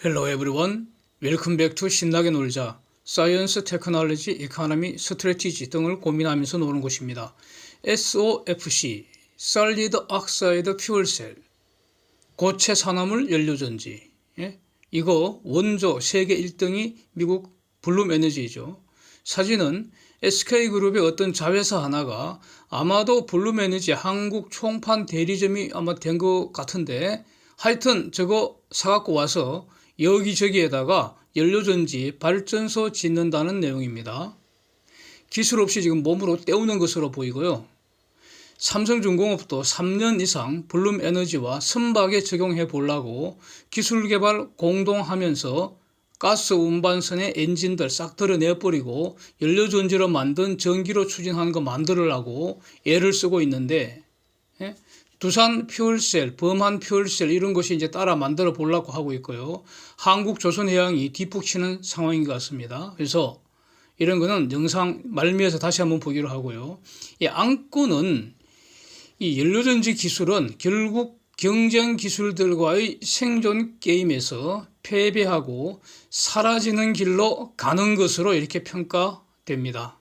Hello everyone. Welcome back to 신나게 놀자. 사이언스, 테크놀로지, 이코노미, 스트래티지 등을 고민하면서 노는 곳입니다. SOFC, Solid Oxide Fuel Cell, 고체 산화물 연료전지. 이거 원조 세계 1등이 미국 블룸에너지죠. 사진은 SK그룹의 어떤 자회사 하나가 아마도 블룸에너지 한국 총판 대리점이 아마 된 것 같은데, 하여튼 저거 사갖고 와서 여기저기에다가 연료전지 발전소 짓는다는 내용입니다. 기술 없이 지금 몸으로 때우는 것으로 보이고요. 삼성중공업도 3년 이상 블룸에너지와 선박에 적용해 보려고 기술 개발 공동하면서 가스 운반선의 엔진들 싹 덜어내버리고 연료전지로 만든 전기로 추진하는 거 만들으려고 애를 쓰고 있는데, 두산 퓨얼셀, 범한 퓨얼셀 이런 것이 이제 따라 만들어 보려고 하고 있고요. 한국 조선해양이 뒷북치는 상황인 것 같습니다. 그래서 이런 거는 영상 말미에서 다시 한번 보기로 하고요. 이 안건은 이 연료전지 기술은 결국 경쟁 기술들과의 생존 게임에서 패배하고 사라지는 길로 가는 것으로 이렇게 평가됩니다.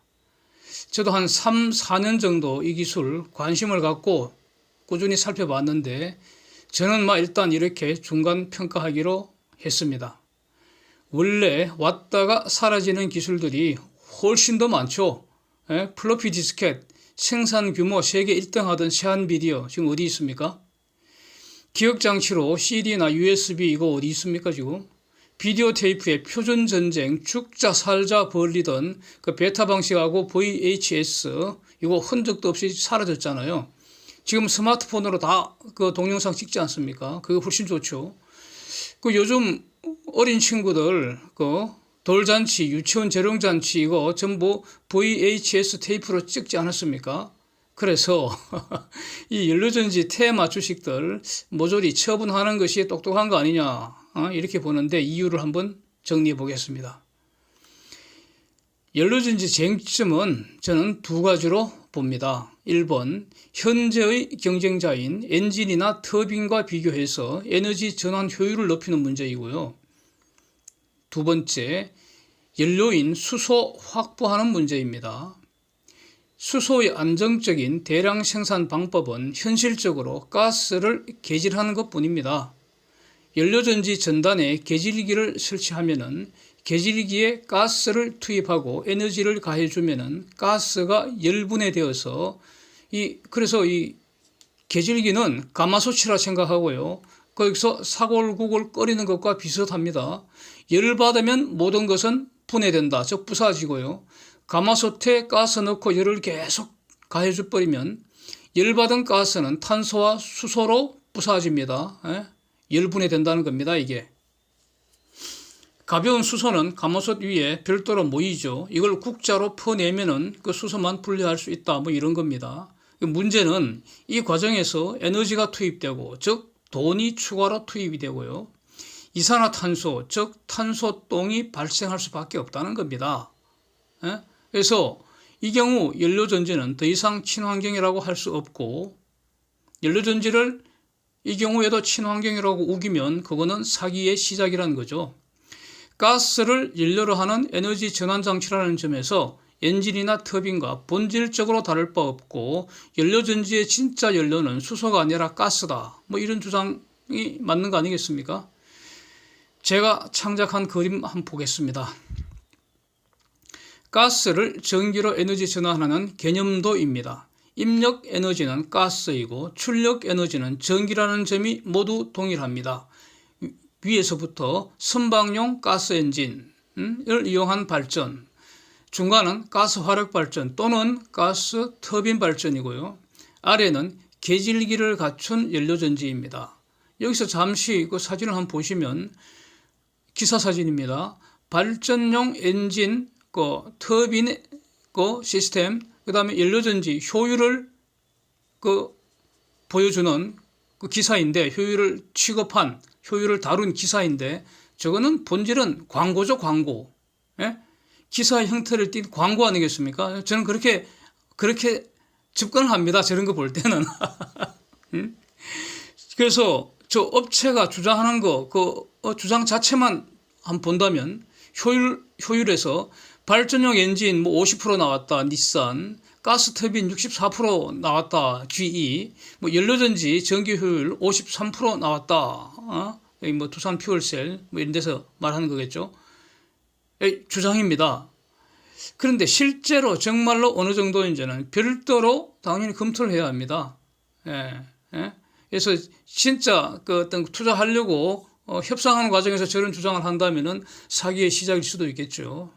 저도 한 3, 4년 정도 이 기술 관심을 갖고 꾸준히 살펴봤는데, 저는 일단 이렇게 중간 평가하기로 했습니다. 원래 왔다가 사라지는 기술들이 훨씬 더 많죠. 플로피 디스켓 생산 규모 세계 1등 하던 세한비디오 지금 어디 있습니까? 기억장치로 CD나 USB 이거 어디 있습니까 지금? 비디오 테이프의 표준 전쟁 죽자 살자 벌리던 그 베타 방식하고 VHS 이거 흔적도 없이 사라졌잖아요. 지금 스마트폰으로 다 그 동영상 찍지 않습니까? 그게 훨씬 좋죠. 그 요즘 어린 친구들 그 돌잔치, 유치원 재롱잔치 이거 전부 VHS 테이프로 찍지 않았습니까? 그래서 이 연료전지 테마 주식들 모조리 처분하는 것이 똑똑한 거 아니냐 이렇게 보는데, 이유를 한번 정리해 보겠습니다. 연료전지 쟁점은 저는 두 가지로 봅니다. 1번, 현재의 경쟁자인 엔진이나 터빈과 비교해서 에너지 전환 효율을 높이는 문제이고요. 두 번째, 연료인 수소 확보하는 문제입니다. 수소의 안정적인 대량 생산 방법은 현실적으로 가스를 개질하는 것뿐입니다. 연료전지 전단에 개질기를 설치하면은 개질기에 가스를 투입하고 에너지를 가해주면은 가스가 열분해되어서 그래서 이 개질기는 가마솥이라 생각하고요. 거기서 사골국을 끓이는 것과 비슷합니다. 열받으면 모든 것은 분해된다, 즉 부사지고요. 가마솥에 가스 넣고 열을 계속 가해줘 버리면 열받은 가스는 탄소와 수소로 부사집니다. 열분해 된다는 겁니다. 이게 가벼운 수소는 가마솥 위에 별도로 모이죠. 이걸 국자로 퍼내면은 그 수소만 분리할 수 있다, 이런 겁니다. 문제는 이 과정에서 에너지가 투입되고, 즉 돈이 추가로 투입이 되고요. 이산화탄소, 즉 탄소똥이 발생할 수밖에 없다는 겁니다. 그래서 이 경우 연료전지는 더 이상 친환경이라고 할 수 없고, 연료전지를 이 경우에도 친환경이라고 우기면 그거는 사기의 시작이라는 거죠. 가스를 연료로 하는 에너지 전환 장치라는 점에서 엔진이나 터빈과 본질적으로 다를 바 없고, 연료전지의 진짜 연료는 수소가 아니라 가스다, 이런 주장이 맞는 거 아니겠습니까? 제가 창작한 그림 한번 보겠습니다. 가스를 전기로 에너지 전환하는 개념도입니다. 입력 에너지는 가스이고 출력 에너지는 전기라는 점이 모두 동일합니다. 위에서부터 선박용 가스 엔진을 이용한 발전, 중간은 가스 화력 발전 또는 가스 터빈 발전이고요. 아래는 개질기를 갖춘 연료전지입니다. 여기서 잠시 그 사진을 한번 보시면 기사 사진입니다. 발전용 엔진, 터빈 시스템, 그 다음에 연료전지 효율을 보여주는 그 기사인데, 효율을 취급한, 효율을 다룬 기사인데, 저거는 본질은 광고죠, 광고. 기사의 형태를 띈 광고 아니겠습니까? 저는 그렇게 접근을 합니다. 저런 거 볼 때는. 그래서 저 업체가 주장하는 주장 자체만 한번 본다면 효율에서 발전용 엔진 뭐 50% 나왔다 닛산, 가스 터빈 64% 나왔다 GE, 뭐 연료전지 전기 효율 53% 나왔다. 여기 뭐 두산 퓨얼셀 뭐 이런 데서 말하는 거겠죠. 주장입니다. 그런데 실제로 정말로 어느 정도인지는 별도로 당연히 검토를 해야 합니다. 그래서 진짜 어떤 투자하려고 협상하는 과정에서 저런 주장을 한다면은 사기의 시작일 수도 있겠죠.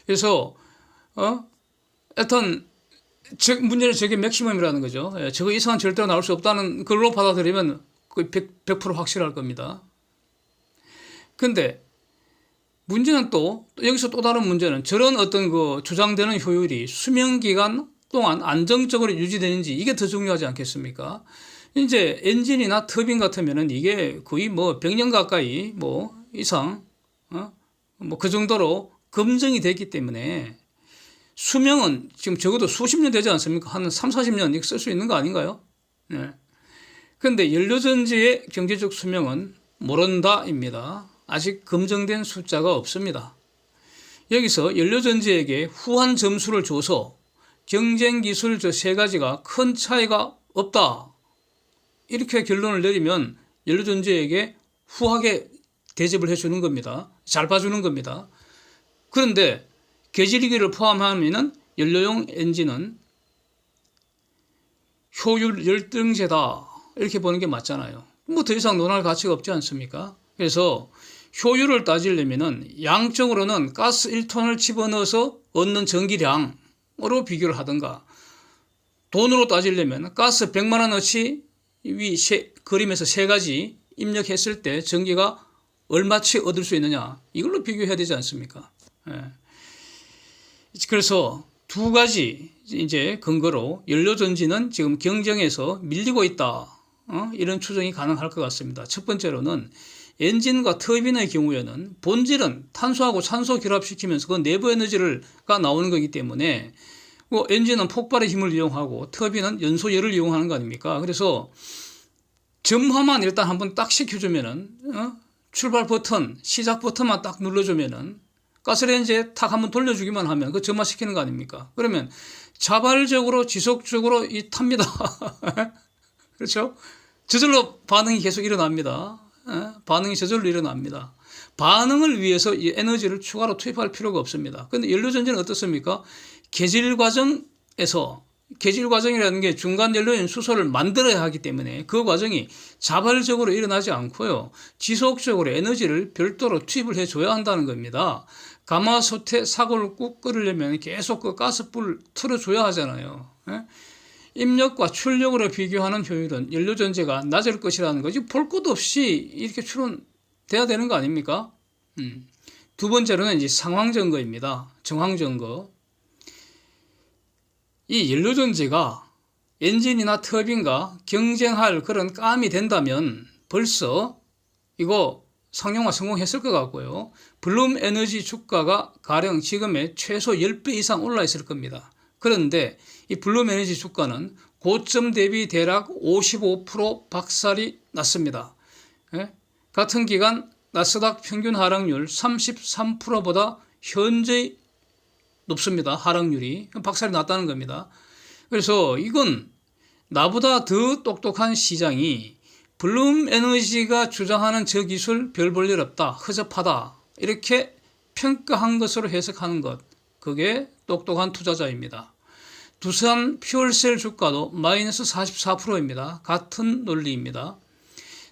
그래서 하여튼 문제는 저게 맥시멈이라는 거죠. 저거 이상은 절대로 나올 수 없다는 걸로 받아들이면 거의 100% 확실할 겁니다. 근데 문제는 여기서 또 다른 문제는 저런 어떤 주장되는 효율이 수명기간 동안 안정적으로 유지되는지 이게 더 중요하지 않겠습니까? 이제 엔진이나 터빈 같으면은 이게 거의 뭐 100년 가까이 뭐 이상, 뭐 그 정도로 검증이 됐기 때문에 수명은 지금 적어도 수십 년 되지 않습니까? 한 3, 40년 쓸 수 있는 거 아닌가요? 네. 근데 연료전지의 경제적 수명은 모른다입니다. 아직 검증된 숫자가 없습니다. 여기서 연료전지에게 후한 점수를 줘서 경쟁기술 저 세 가지가 큰 차이가 없다. 이렇게 결론을 내리면 연료전지에게 후하게 대접을 해주는 겁니다. 잘 봐주는 겁니다. 그런데 계질기를 포함하면 연료용 엔진은 효율 열등제다. 이렇게 보는 게 맞잖아요. 뭐 더 이상 논할 가치가 없지 않습니까? 그래서 효율을 따지려면은 양적으로는 가스 1톤을 집어넣어서 얻는 전기량으로 비교를 하든가, 돈으로 따지려면 가스 100만 원어치 그림에서 세 가지 입력했을 때 전기가 얼마치 얻을 수 있느냐, 이걸로 비교해야 되지 않습니까? 그래서 두 가지 이제 근거로 연료전지는 지금 경쟁에서 밀리고 있다. 이런 추정이 가능할 것 같습니다. 첫 번째로는 엔진과 터빈의 경우에는 본질은 탄소하고 산소 결합시키면서 그 내부 에너지가 나오는 거기 때문에 엔진은 폭발의 힘을 이용하고 터빈은 연소열을 이용하는 거 아닙니까? 그래서 점화만 일단 한번 딱 시켜주면은 출발 버튼, 시작 버튼만 딱 눌러주면은 가스레인지에 탁 한번 돌려주기만 하면 그 점화시키는 거 아닙니까? 그러면 자발적으로 지속적으로 탑니다. 그렇죠? 저절로 반응이 계속 일어납니다. 반응이 저절로 일어납니다. 반응을 위해서 이 에너지를 추가로 투입할 필요가 없습니다. 그런데 연료전지는 어떻습니까? 계질 과정이라는 게 중간 연료인 수소를 만들어야 하기 때문에 그 과정이 자발적으로 일어나지 않고요. 지속적으로 에너지를 별도로 투입을 해줘야 한다는 겁니다. 가마솥에 사골을 꾹 끓이려면 계속 그 가스불 틀어줘야 하잖아요. 입력과 출력으로 비교하는 효율은 연료전지가 낮을 것이라는 거지 볼 것도 없이 이렇게 추론돼야 되는 거 아닙니까? 두 번째로는 이제 상황점거입니다. 정황점거. 이 연료전지가 엔진이나 터빈과 경쟁할 그런 깜이 된다면 벌써 이거 상용화 성공했을 것 같고요. 블룸 에너지 주가가 가령 지금의 최소 10배 이상 올라 있을 겁니다. 그런데 이 블룸 에너지 주가는 고점 대비 대략 55% 박살이 났습니다. 같은 기간 나스닥 평균 하락률 33%보다 현저히 높습니다. 하락률이. 박살이 났다는 겁니다. 그래서 이건 나보다 더 똑똑한 시장이 블룸 에너지가 주장하는 저 기술 별 볼 일 없다, 허접하다 이렇게 평가한 것으로 해석하는 것, 그게 똑똑한 투자자입니다. 두산 퓨얼셀 주가도 마이너스 44%입니다. 같은 논리입니다.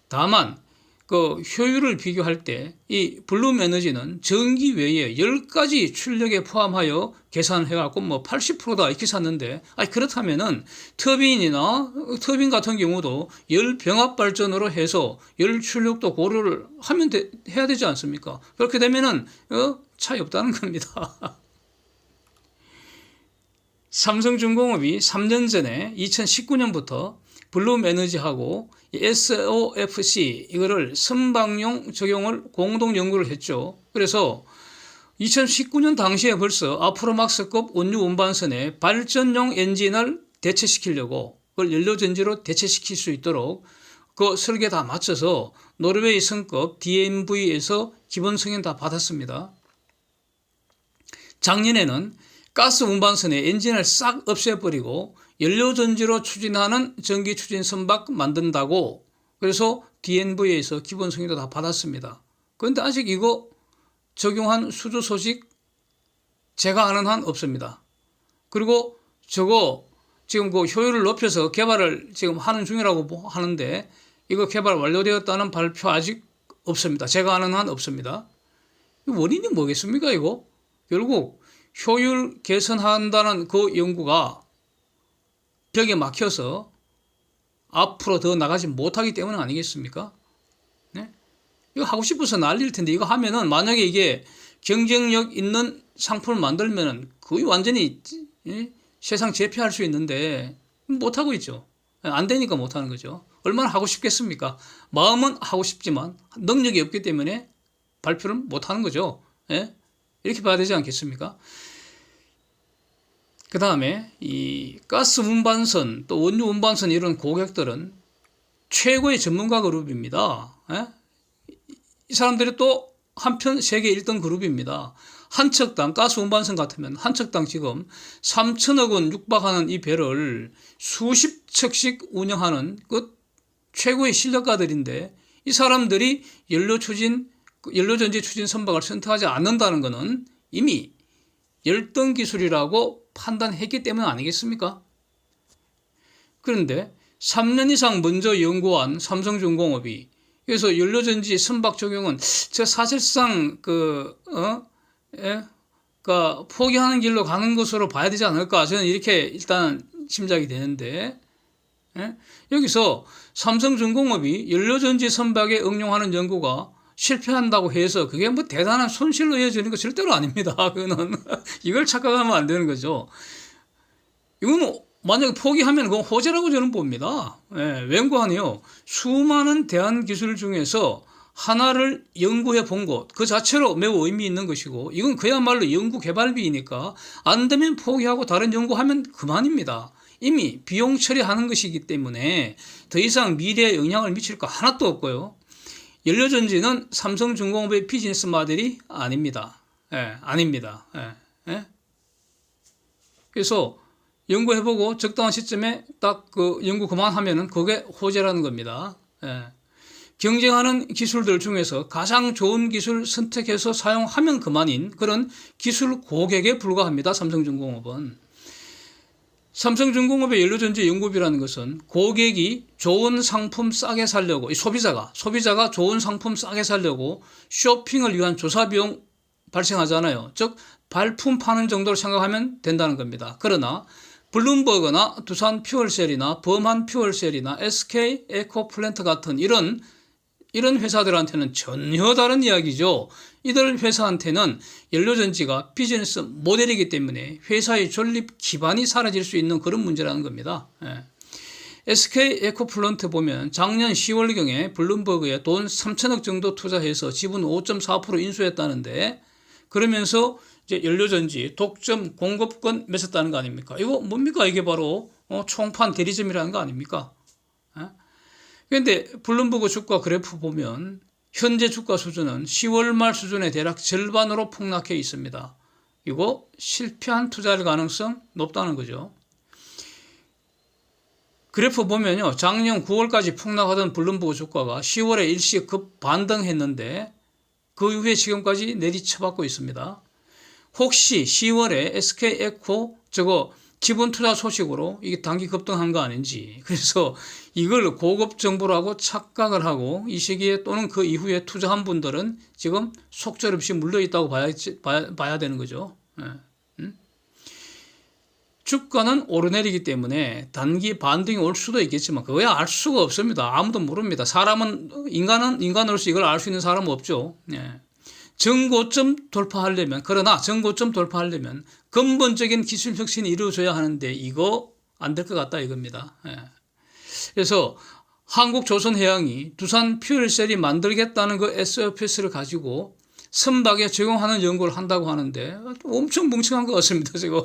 다만 그 효율을 비교할 때 이 블룸 에너지는 전기 외에 10가지 출력에 포함하여 계산을 해갖고 뭐 80%다 이렇게 샀는데, 그렇다면은 터빈 같은 경우도 열 병합 발전으로 해서 열 출력도 고려를 하면 해야 되지 않습니까? 그렇게 되면은 차이 없다는 겁니다. 삼성중공업이 3년 전에 2019년부터 블룸 에너지하고 SOFC 이거를 선박용 적용을 공동 연구를 했죠. 그래서 2019년 당시에 벌써 아프로막스급 온유 운반선에 발전용 엔진을 대체시키려고 그걸 연료전지로 대체시킬 수 있도록 그 설계 다 맞춰서 노르웨이 성급 DNV에서 기본 승인 다 받았습니다. 작년에는 가스 운반선의 엔진을 싹 없애버리고 연료전지로 추진하는 전기 추진 선박 만든다고 그래서 DNV에서 기본 승인도 다 받았습니다. 그런데 아직 이거 적용한 수주 소식 제가 아는 한 없습니다. 그리고 저거 지금 그 효율을 높여서 개발을 지금 하는 중이라고 하는데 이거 개발 완료되었다는 발표 아직 없습니다. 제가 아는 한 없습니다. 원인이 뭐겠습니까 이거? 결국 효율 개선한다는 그 연구가 벽에 막혀서 앞으로 더 나가지 못하기 때문 아니겠습니까? 네? 이거 하고 싶어서 난리일 텐데 이거 하면은 만약에 이게 경쟁력 있는 상품을 만들면은 거의 완전히 세상 제패할 수 있는데 못하고 있죠. 안 되니까 못하는 거죠. 얼마나 하고 싶겠습니까? 마음은 하고 싶지만 능력이 없기 때문에 발표를 못하는 거죠. 예? 이렇게 봐야 되지 않겠습니까? 그 다음에 이 가스 운반선 또 원유 운반선 이런 고객들은 최고의 전문가 그룹입니다. 예? 이 사람들이 또 한편 세계 1등 그룹입니다. 한 척당 가스 운반선 같으면 한 척당 지금 3천억 원 육박하는 이 배를 수십 척씩 운영하는 그 최고의 실력가들인데 이 사람들이 연료전지 추진 선박을 선택하지 않는다는 것은 이미 열등 기술이라고 판단했기 때문 아니겠습니까? 그런데 3년 이상 먼저 연구한 삼성중공업이 그래서 연료전지 선박 적용은 저 사실상 포기하는 길로 가는 것으로 봐야 되지 않을까 저는 이렇게 일단 짐작이 되는데 여기서 삼성중공업이 연료전지 선박에 응용하는 연구가 실패한다고 해서 그게 뭐 대단한 손실로 이어지는 거 절대로 아닙니다. 그거는 이걸 착각하면 안 되는 거죠. 이거는 만약에 포기하면 그건 호재라고 저는 봅니다. 웬거아니요. 수많은 대한 기술 중에서 하나를 연구해 본 것 그 자체로 매우 의미 있는 것이고 이건 그야말로 연구 개발비이니까 안 되면 포기하고 다른 연구하면 그만입니다. 이미 비용 처리하는 것이기 때문에 더 이상 미래에 영향을 미칠 거 하나도 없고요. 연료전지는 삼성중공업의 비즈니스 모델이 아닙니다. 아닙니다. 그래서 연구해보고 적당한 시점에 딱 그 연구 그만하면은 그게 호재라는 겁니다. 경쟁하는 기술들 중에서 가장 좋은 기술 선택해서 사용하면 그만인 그런 기술 고객에 불과합니다. 삼성중공업은. 삼성중공업의 연료전지 연구비라는 것은 고객이 좋은 상품 싸게 사려고 소비자가 좋은 상품 싸게 사려고 쇼핑을 위한 조사비용 발생하잖아요. 즉 발품 파는 정도로 생각하면 된다는 겁니다. 그러나 블룸버그나 두산 퓨얼셀이나 범한 퓨얼셀이나 SK 에코플랜트 같은 이런 회사들한테는 전혀 다른 이야기죠. 이들 회사한테는 연료전지가 비즈니스 모델이기 때문에 회사의 존립 기반이 사라질 수 있는 그런 문제라는 겁니다. SK 에코플랜트 보면 작년 10월경에 블룸버그에 돈 3천억 정도 투자해서 지분 5.4% 인수했다는데 그러면서 이제 연료전지 독점 공급권 맺었다는 거 아닙니까? 이거 뭡니까? 이게 바로 총판 대리점이라는 거 아닙니까? 그런데 블룸버그 주가 그래프 보면 현재 주가 수준은 10월 말 수준의 대략 절반으로 폭락해 있습니다. 이거 실패한 투자할 가능성 높다는 거죠. 그래프 보면요. 작년 9월까지 폭락하던 블룸버그 주가가 10월에 일시 급 반등했는데 그 이후에 지금까지 내리쳐받고 있습니다. 혹시 10월에 SK에코 지분 투자 소식으로 이게 단기 급등한 거 아닌지 그래서 이걸 고급 정보라고 착각을 하고 이 시기에 또는 그 이후에 투자한 분들은 지금 속절없이 물려있다고 봐야 되는 거죠. 주가는 오르내리기 때문에 단기 반등이 올 수도 있겠지만 그거야 알 수가 없습니다. 아무도 모릅니다. 인간으로서 이걸 알 수 있는 사람은 없죠. 정고점 돌파하려면 근본적인 기술 혁신이 이루어져야 하는데 이거 안 될 것 같다 이겁니다. 그래서 한국조선해양이 두산 퓨얼셀이 만들겠다는 그 SOPS를 가지고 선박에 적용하는 연구를 한다고 하는데 엄청 뭉청한 것 같습니다. 지금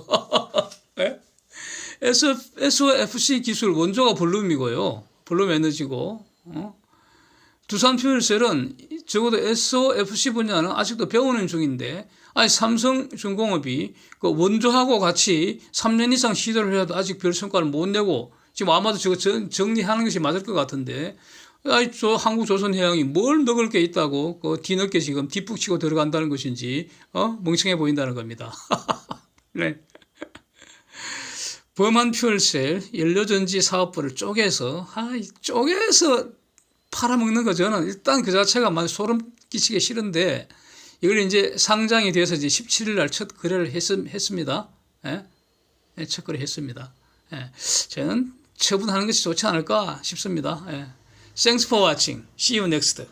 SOFC 기술 원조가 블룸이고요. 블룸에너지고 두산퓨얼셀은 적어도 SOFC 분야는 아직도 배우는 중인데, 아니 삼성중공업이 그 원조하고 같이 3년 이상 시도를 해도 아직 별 성과를 못 내고, 지금 아마도 저거 정리하는 것이 맞을 것 같은데, 아이 저 한국조선해양이 뭘 넣을 게 있다고 그 뒤늦게 지금 뒷북치고 들어간다는 것인지 멍청해 보인다는 겁니다. 네. 범한퓨얼셀 연료전지 사업부를 쪼개서 팔아먹는 거 저는 일단 그 자체가 막 소름 끼치기 싫은데, 이걸 이제 상장이 돼서 이제 17일 날 첫 거래를 했습니다. 예? 예, 첫 거래 했습니다. 예. 저는 처분하는 것이 좋지 않을까 싶습니다. 예. Thanks for watching. See you next.